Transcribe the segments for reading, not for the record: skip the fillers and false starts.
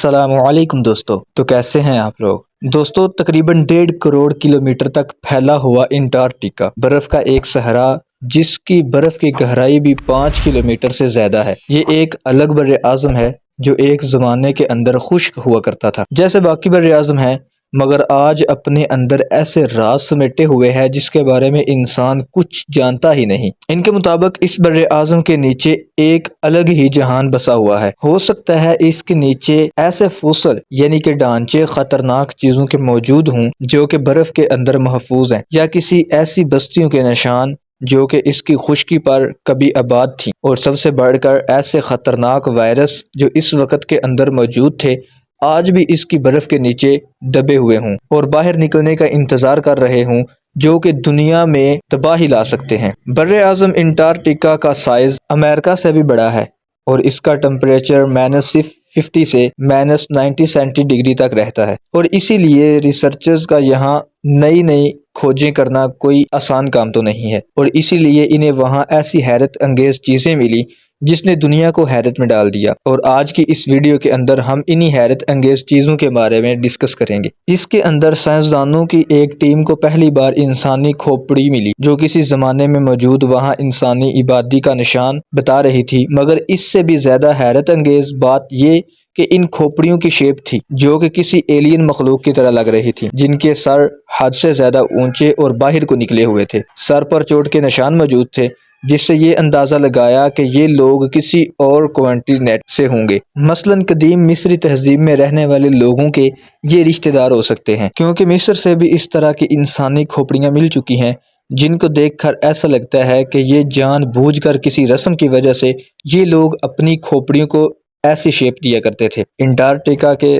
السلام علیکم دوستو، تو کیسے ہیں آپ لوگ؟ دوستو تقریباً 1.5 کروڑ کلومیٹر تک پھیلا ہوا انٹارکٹیکا برف کا ایک صحرا، جس کی برف کی گہرائی بھی 5 کلومیٹر سے زیادہ ہے۔ یہ ایک الگ بر اعظم ہے جو ایک زمانے کے اندر خشک ہوا کرتا تھا جیسے باقی بر اعظم ہیں، مگر آج اپنے اندر ایسے راز سمیٹے ہوئے ہے جس کے بارے میں انسان کچھ جانتا ہی نہیں۔ ان کے مطابق اس بر اعظم کے نیچے ایک الگ ہی جہان بسا ہوا ہے۔ ہو سکتا ہے اس کے نیچے ایسے فوسل یعنی کہ ڈھانچے خطرناک چیزوں کے موجود ہوں جو کہ برف کے اندر محفوظ ہیں، یا کسی ایسی بستیوں کے نشان جو کہ اس کی خشکی پر کبھی آباد تھیں، اور سب سے بڑھ کر ایسے خطرناک وائرس جو اس وقت کے اندر موجود تھے آج بھی اس کی برف کے نیچے دبے ہوئے ہوں اور باہر نکلنے کا انتظار کر رہے ہوں، جو کہ دنیا میں تباہی لا سکتے ہیں۔ بر اعظم انٹارکٹیکا کا سائز امریکہ سے بھی بڑا ہے اور اس کا ٹمپریچر -50 سے -90 سینٹی ڈگری تک رہتا ہے، اور اسی لیے ریسرچرز کا یہاں نئی کھوجیں کرنا کوئی آسان کام تو نہیں ہے، اور اسی لیے انہیں وہاں ایسی حیرت انگیز چیزیں ملی جس نے دنیا کو حیرت میں ڈال دیا، اور آج کی اس ویڈیو کے اندر ہم انہی حیرت انگیز چیزوں کے بارے میں ڈسکس کریں گے۔ اس کے اندر سائنسدانوں کی ایک ٹیم کو پہلی بار انسانی کھوپڑی ملی جو کسی زمانے میں موجود وہاں انسانی آبادی کا نشان بتا رہی تھی، مگر اس سے بھی زیادہ حیرت انگیز بات یہ کہ ان کھوپڑیوں کی شیپ تھی جو کہ کسی ایلین مخلوق کی طرح لگ رہی تھی، جن کے سر حد سے زیادہ اونچے اور باہر کو نکلے ہوئے تھے۔ سر پر چوٹ کے نشان موجود تھے جس سے یہ اندازہ لگایا کہ یہ لوگ کسی اور کانٹیننٹ سے ہوں گے، مثلا قدیم مصری تہذیب میں رہنے والے لوگوں کے یہ رشتہ دار ہو سکتے ہیں، کیونکہ مصر سے بھی اس طرح کی انسانی کھوپڑیاں مل چکی ہیں جن کو دیکھ کر ایسا لگتا ہے کہ یہ جان بوجھ کر کسی رسم کی وجہ سے یہ لوگ اپنی کھوپڑیوں کو ایسی شیپ دیا کرتے تھے۔ انٹارکٹیکا کے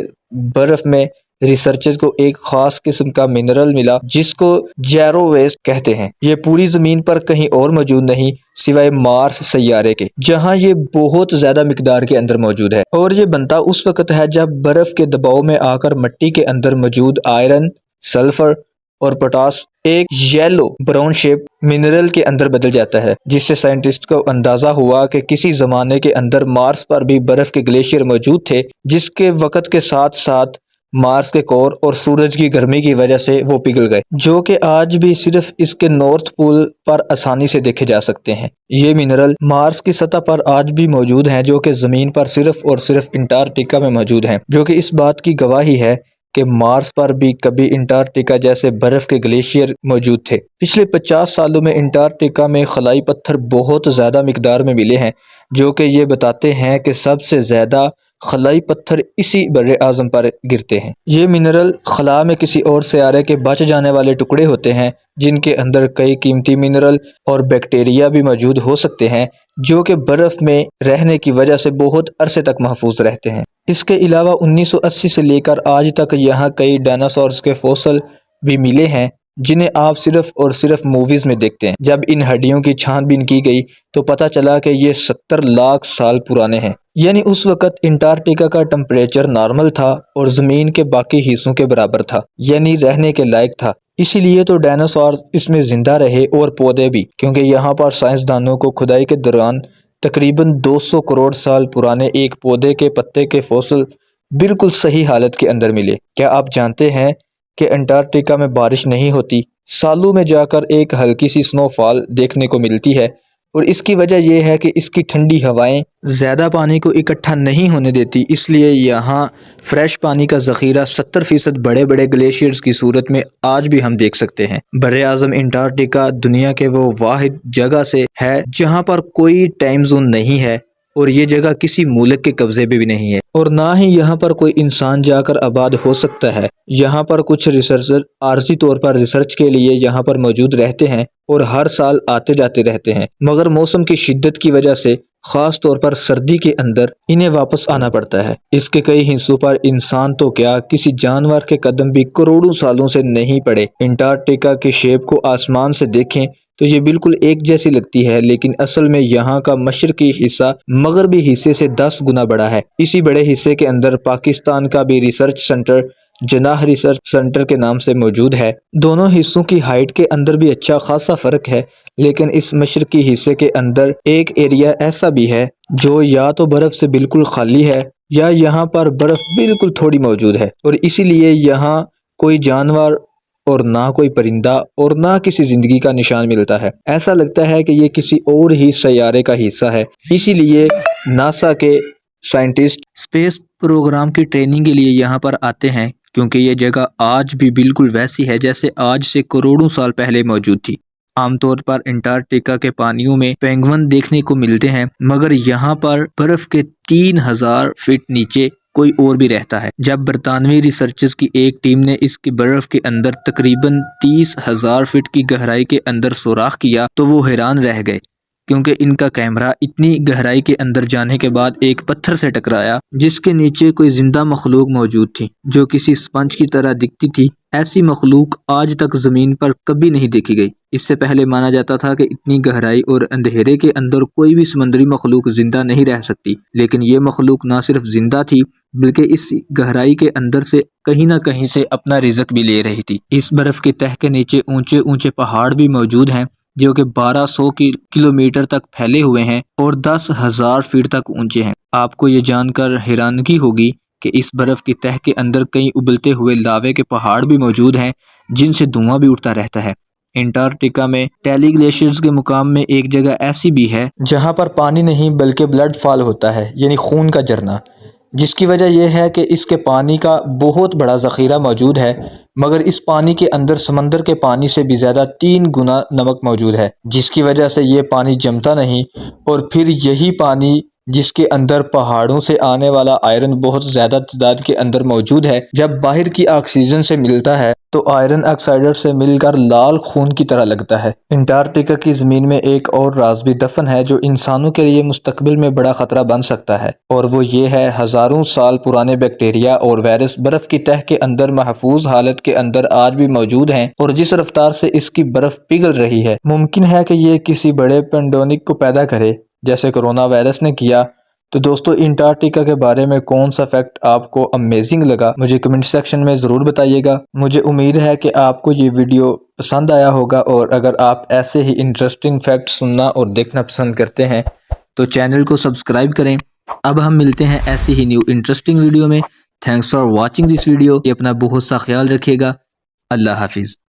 برف میں ریسرچرز کو ایک خاص قسم کا منرل ملا جس کو زیرو ویسٹ کہتے ہیں۔ یہ پوری زمین پر کہیں اور موجود نہیں سوائے مارس سیارے کے، جہاں یہ بہت زیادہ مقدار کے اندر موجود ہے، اور یہ بنتا اس وقت ہے جب برف کے دباؤ میں آ کر مٹی کے اندر موجود آئرن، سلفر اور پوٹاس ایک یلو براؤن شیپ منرل کے اندر بدل جاتا ہے، جس سے سائنٹسٹ کو اندازہ ہوا کہ کسی زمانے کے اندر مارس پر بھی برف کے گلیشیئر موجود تھے، جس کے وقت کے ساتھ ساتھ مارس کے کور اور سورج کی گرمی کی وجہ سے وہ پگھل گئے، جو کہ آج بھی صرف اس کے نارتھ پول پر آسانی سے دیکھے جا سکتے ہیں۔ یہ منرل مارس کی سطح پر آج بھی موجود ہیں جو کہ زمین پر صرف اور صرف انٹارکٹیکا میں موجود ہیں، جو کہ اس بات کی گواہی ہے کہ مارس پر بھی کبھی انٹارکٹیکا جیسے برف کے گلیشیئر موجود تھے۔ پچھلے 50 سالوں میں انٹارکٹیکا میں خلائی پتھر بہت زیادہ مقدار میں ملے ہیں، جو کہ یہ بتاتے ہیں کہ سب سے زیادہ خلائی پتھر اسی بر اعظم پر گرتے ہیں۔ یہ منرل خلا میں کسی اور سیارے کے بچ جانے والے ٹکڑے ہوتے ہیں جن کے اندر کئی قیمتی منرل اور بیکٹیریا بھی موجود ہو سکتے ہیں جو کہ برف میں رہنے کی وجہ سے بہت عرصے تک محفوظ رہتے ہیں۔ اس کے علاوہ 1980 سے لے کر آج تک یہاں کئی ڈائناسورز کے فوسل بھی ملے ہیں جنہیں آپ صرف اور صرف موویز میں دیکھتے ہیں۔ جب ان ہڈیوں کی چھان بین کی گئی تو پتہ چلا کہ یہ 70 لاکھ سال پرانے ہیں، یعنی اس وقت انٹارکٹیکا کا ٹمپریچر نارمل تھا اور زمین کے باقی حصوں کے برابر تھا، یعنی رہنے کے لائق تھا۔ اسی لیے تو ڈائناسور اس میں زندہ رہے اور پودے بھی، کیونکہ یہاں پر سائنسدانوں کو کھدائی کے دوران تقریباً 200 کروڑ سال پرانے ایک پودے کے پتے کے فوسل بالکل صحیح حالت کے اندر ملے۔ کیا آپ جانتے ہیں کہ انٹارکٹیکا میں بارش نہیں ہوتی؟ سالوں میں جا کر ایک ہلکی سی سنو فال دیکھنے کو ملتی ہے، اور اس کی وجہ یہ ہے کہ اس کی ٹھنڈی ہوائیں زیادہ پانی کو اکٹھا نہیں ہونے دیتی، اس لیے یہاں فریش پانی کا ذخیرہ 70% بڑے بڑے گلیشیئرز کی صورت میں آج بھی ہم دیکھ سکتے ہیں۔ بر اعظم انٹارکٹیکا دنیا کے وہ واحد جگہ سے ہے جہاں پر کوئی ٹائم زون نہیں ہے، اور یہ جگہ کسی ملک کے قبضے پہ بھی نہیں ہے، اور نہ ہی یہاں پر کوئی انسان جا کر آباد ہو سکتا ہے۔ یہاں پر کچھ ریسرچر عارضی طور پر ریسرچ کے لیے یہاں پر موجود رہتے ہیں اور ہر سال آتے جاتے رہتے ہیں، مگر موسم کی شدت کی وجہ سے خاص طور پر سردی کے اندر انہیں واپس آنا پڑتا ہے۔ اس کے کئی حصوں پر انسان تو کیا کسی جانور کے قدم بھی کروڑوں سالوں سے نہیں پڑے۔ انٹارکٹیکا کی شیپ کو آسمان سے دیکھیں تو یہ بالکل ایک جیسی لگتی ہے، لیکن اصل میں یہاں کا مشرقی حصہ مغربی حصے سے 10 گنا بڑا ہے۔ اسی بڑے حصے کے اندر پاکستان کا بھی ریسرچ سینٹر جناح ریسرچ سینٹر کے نام سے موجود ہے۔ دونوں حصوں کی ہائٹ کے اندر بھی اچھا خاصا فرق ہے، لیکن اس مشرقی حصے کے اندر ایک ایریا ایسا بھی ہے جو یا تو برف سے بالکل خالی ہے یا یہاں پر برف بالکل تھوڑی موجود ہے اور اسی لیے یہاں کوئی جانور اور نہ کوئی پرندہ اور نہ کسی زندگی کا نشان ملتا ہے۔ ایسا لگتا ہے کہ یہ کسی اور ہی سیارے کا حصہ ہے۔ اسی لیے ناسا کے سائنٹسٹ اسپیس پروگرام کی ٹریننگ کے لیے یہاں پر آتے ہیں، کیونکہ یہ جگہ آج بھی بالکل ویسی ہے جیسے آج سے کروڑوں سال پہلے موجود تھی۔ عام طور پر انٹارکٹیکا کے پانیوں میں پینگوئن دیکھنے کو ملتے ہیں، مگر یہاں پر برف کے 3000 فٹ نیچے کوئی اور بھی رہتا ہے۔ جب برطانوی ریسرچرز کی ایک ٹیم نے اس کی برف کے اندر تقریباً 30,000 فٹ کی گہرائی کے اندر سوراخ کیا تو وہ حیران رہ گئے، کیونکہ ان کا کیمرہ اتنی گہرائی کے اندر جانے کے بعد ایک پتھر سے ٹکرایا جس کے نیچے کوئی زندہ مخلوق موجود تھی جو کسی اسپنج کی طرح دکھتی تھی۔ ایسی مخلوق آج تک زمین پر کبھی نہیں دیکھی گئی۔ اس سے پہلے مانا جاتا تھا کہ اتنی گہرائی اور اندھیرے کے اندر کوئی بھی سمندری مخلوق زندہ نہیں رہ سکتی، لیکن یہ مخلوق نہ صرف زندہ تھی بلکہ اس گہرائی کے اندر سے کہیں نہ کہیں سے اپنا رزق بھی لے رہی تھی۔ اس برف کے تہہ کے نیچے اونچے اونچے پہاڑ بھی موجود ہیں جو کہ 1200 کلومیٹر تک پھیلے ہوئے ہیں اور 10,000 فٹ تک اونچے ہیں۔ آپ کو یہ جان کر حیرانگی ہوگی کہ اس برف کی تہہ کے اندر کئی ابلتے ہوئے لاوے کے پہاڑ بھی موجود ہیں جن سے دھواں بھی اٹھتا رہتا ہے۔ انٹارکٹیکا میں ٹیلی گلیشیئرز کے مقام میں ایک جگہ ایسی بھی ہے جہاں پر پانی نہیں بلکہ بلڈ فال ہوتا ہے، یعنی خون کا جھرنا، جس کی وجہ یہ ہے کہ اس کے پانی کا بہت بڑا ذخیرہ موجود ہے، مگر اس پانی کے اندر سمندر کے پانی سے بھی زیادہ 3 گنا نمک موجود ہے، جس کی وجہ سے یہ پانی جمتا نہیں، اور پھر یہی پانی جس کے اندر پہاڑوں سے آنے والا آئرن بہت زیادہ تعداد کے اندر موجود ہے، جب باہر کی آکسیجن سے ملتا ہے تو آئرن آکسائڈ سے مل کر لال خون کی طرح لگتا ہے۔ انٹارکٹیکا کی زمین میں ایک اور راز بھی دفن ہے جو انسانوں کے لیے مستقبل میں بڑا خطرہ بن سکتا ہے، اور وہ یہ ہے ہزاروں سال پرانے بیکٹیریا اور وائرس برف کی تہہ کے اندر محفوظ حالت کے اندر آج بھی موجود ہیں، اور جس رفتار سے اس کی برف پگھل رہی ہے ممکن ہے کہ یہ کسی بڑے پینڈیمک کو پیدا کرے جیسے کرونا وائرس نے کیا۔ تو دوستو، انٹارکٹیکا کے بارے میں کون سا فیکٹ آپ کو امیزنگ لگا مجھے کمنٹ سیکشن میں ضرور بتائیے گا۔ مجھے امید ہے کہ آپ کو یہ ویڈیو پسند آیا ہوگا، اور اگر آپ ایسے ہی انٹرسٹنگ فیکٹ سننا اور دیکھنا پسند کرتے ہیں تو چینل کو سبسکرائب کریں۔ اب ہم ملتے ہیں ایسی ہی نیو انٹرسٹنگ ویڈیو میں۔ Thanks for watching this video. اپنا بہت سا خیال رکھیے گا۔ اللہ حافظ۔